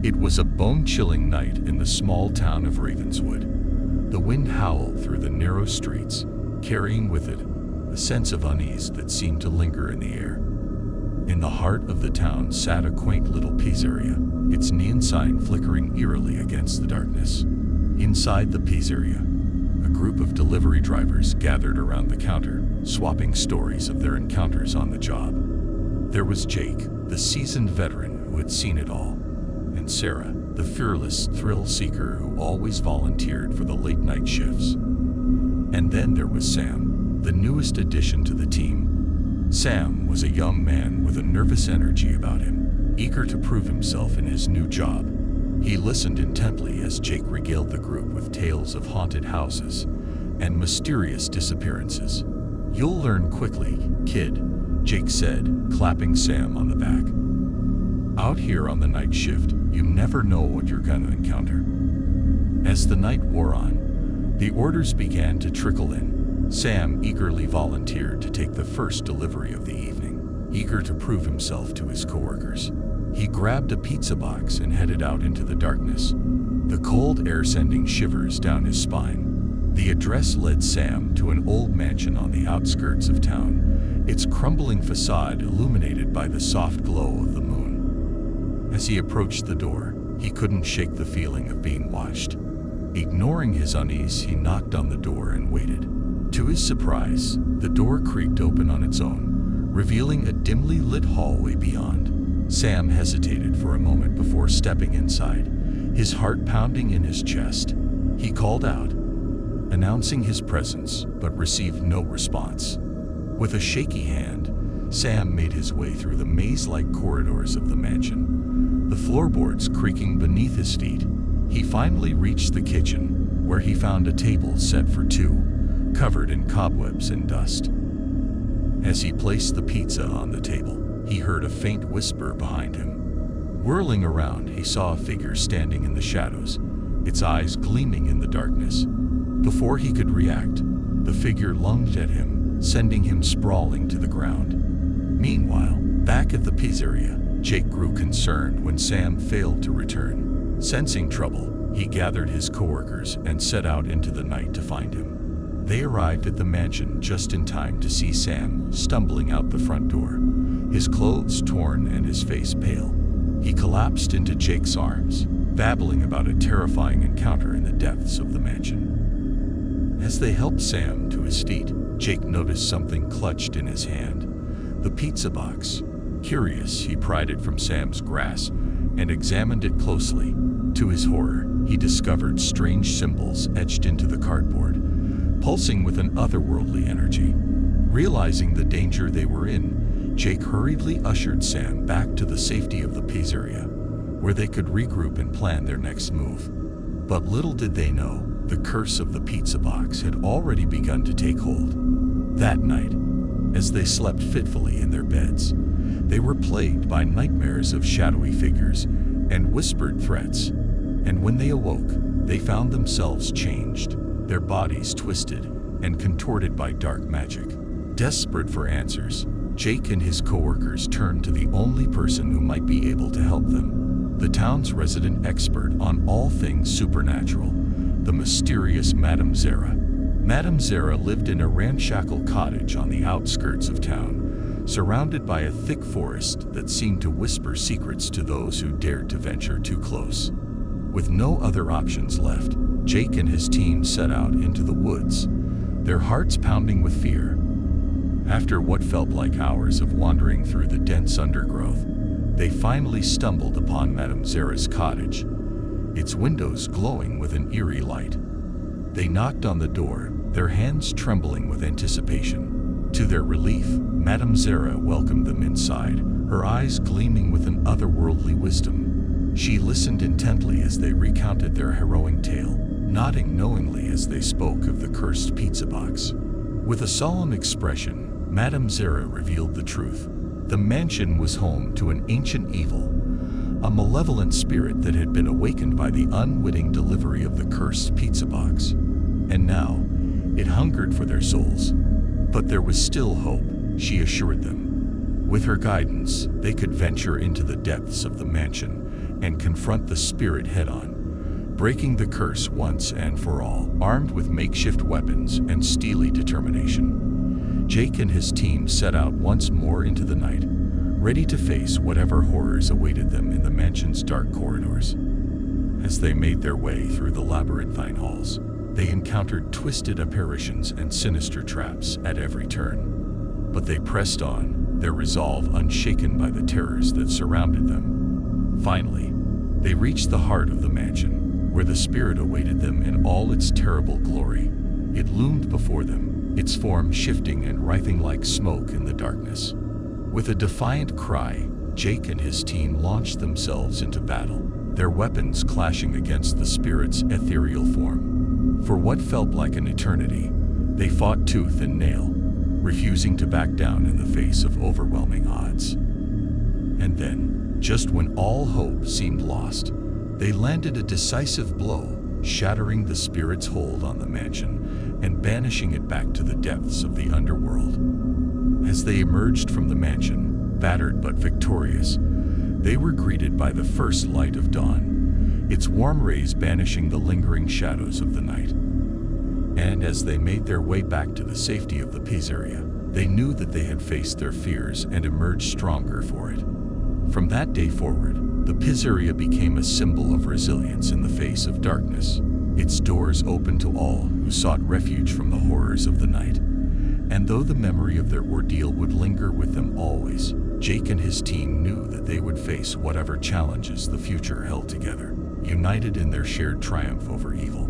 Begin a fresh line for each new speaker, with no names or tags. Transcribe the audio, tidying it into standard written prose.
It was a bone-chilling night in the small town of Ravenswood. The wind howled through the narrow streets, carrying with it a sense of unease that seemed to linger in the air. In the heart of the town sat a quaint little pizzeria, its neon sign flickering eerily against the darkness. Inside the pizzeria, a group of delivery drivers gathered around the counter, swapping stories of their encounters on the job. There was Jake, the seasoned veteran who had seen it all, and Sarah, the fearless thrill-seeker who always volunteered for the late-night shifts. And then there was Sam, the newest addition to the team. Sam was a young man with a nervous energy about him, eager to prove himself in his new job. He listened intently as Jake regaled the group with tales of haunted houses and mysterious disappearances. "You'll learn quickly, kid," Jake said, clapping Sam on the back. "Out here on the night shift, you never know what you're gonna encounter." As the night wore on, the orders began to trickle in. Sam eagerly volunteered to take the first delivery of the evening, eager to prove himself to his coworkers. He grabbed a pizza box and headed out into the darkness, the cold air sending shivers down his spine. The address led Sam to an old mansion on the outskirts of town, its crumbling facade illuminated by the soft glow of the moon. As he approached the door, he couldn't shake the feeling of being watched. Ignoring his unease, he knocked on the door and waited. To his surprise, the door creaked open on its own, revealing a dimly lit hallway beyond. Sam hesitated for a moment before stepping inside, his heart pounding in his chest. He called out, announcing his presence, but received no response. With a shaky hand, Sam made his way through the maze-like corridors of the mansion, the floorboards creaking beneath his feet. He finally reached the kitchen, where he found a table set for two, covered in cobwebs and dust. As he placed the pizza on the table, he heard a faint whisper behind him. Whirling around, he saw a figure standing in the shadows, its eyes gleaming in the darkness. Before he could react, the figure lunged at him, sending him sprawling to the ground. Meanwhile, back at the pizzeria, Jake grew concerned when Sam failed to return. Sensing trouble, he gathered his coworkers and set out into the night to find him. They arrived at the mansion just in time to see Sam stumbling out the front door, his clothes torn and his face pale. He collapsed into Jake's arms, babbling about a terrifying encounter in the depths of the mansion. As they helped Sam to his feet, Jake noticed something clutched in his hand, the pizza box. Curious, he pried it from Sam's grasp and examined it closely. To his horror, he discovered strange symbols etched into the cardboard, pulsing with an otherworldly energy. Realizing the danger they were in, Jake hurriedly ushered Sam back to the safety of the pizzeria, where they could regroup and plan their next move. But little did they know, the curse of the pizza box had already begun to take hold. That night, as they slept fitfully in their beds, they were plagued by nightmares of shadowy figures and whispered threats. And when they awoke, they found themselves changed, their bodies twisted and contorted by dark magic. Desperate for answers, Jake and his coworkers turned to the only person who might be able to help them, the town's resident expert on all things supernatural, the mysterious Madame Zara. Madame Zara lived in a ramshackle cottage on the outskirts of town, surrounded by a thick forest that seemed to whisper secrets to those who dared to venture too close. With no other options left, Jake and his team set out into the woods, their hearts pounding with fear. After what felt like hours of wandering through the dense undergrowth, they finally stumbled upon Madame Zara's cottage, its windows glowing with an eerie light. They knocked on the door, their hands trembling with anticipation. To their relief, Madame Zara welcomed them inside, her eyes gleaming with an otherworldly wisdom. She listened intently as they recounted their harrowing tale, nodding knowingly as they spoke of the cursed pizza box. With a solemn expression, Madame Zara revealed the truth. The mansion was home to an ancient evil, a malevolent spirit that had been awakened by the unwitting delivery of the cursed pizza box. And now, it hungered for their souls. But there was still hope, she assured them. With her guidance, they could venture into the depths of the mansion and confront the spirit head-on, breaking the curse once and for all. Armed with makeshift weapons and steely determination, Jake and his team set out once more into the night, ready to face whatever horrors awaited them in the mansion's dark corridors. As they made their way through the labyrinthine halls, they encountered twisted apparitions and sinister traps at every turn. But they pressed on, their resolve unshaken by the terrors that surrounded them. Finally, they reached the heart of the mansion, where the spirit awaited them in all its terrible glory. It loomed before them, its form shifting and writhing like smoke in the darkness. With a defiant cry, Jake and his team launched themselves into battle, their weapons clashing against the spirit's ethereal form. For what felt like an eternity, they fought tooth and nail, refusing to back down in the face of overwhelming odds. And then, just when all hope seemed lost, they landed a decisive blow, shattering the spirit's hold on the mansion and banishing it back to the depths of the underworld. As they emerged from the mansion, battered but victorious, they were greeted by the first light of dawn, its warm rays banishing the lingering shadows of the night. And as they made their way back to the safety of the pizzeria, they knew that they had faced their fears and emerged stronger for it. From that day forward, the pizzeria became a symbol of resilience in the face of darkness, its doors open to all who sought refuge from the horrors of the night. And though the memory of their ordeal would linger with them always, Jake and his team knew that they would face whatever challenges the future held together, united in their shared triumph over evil.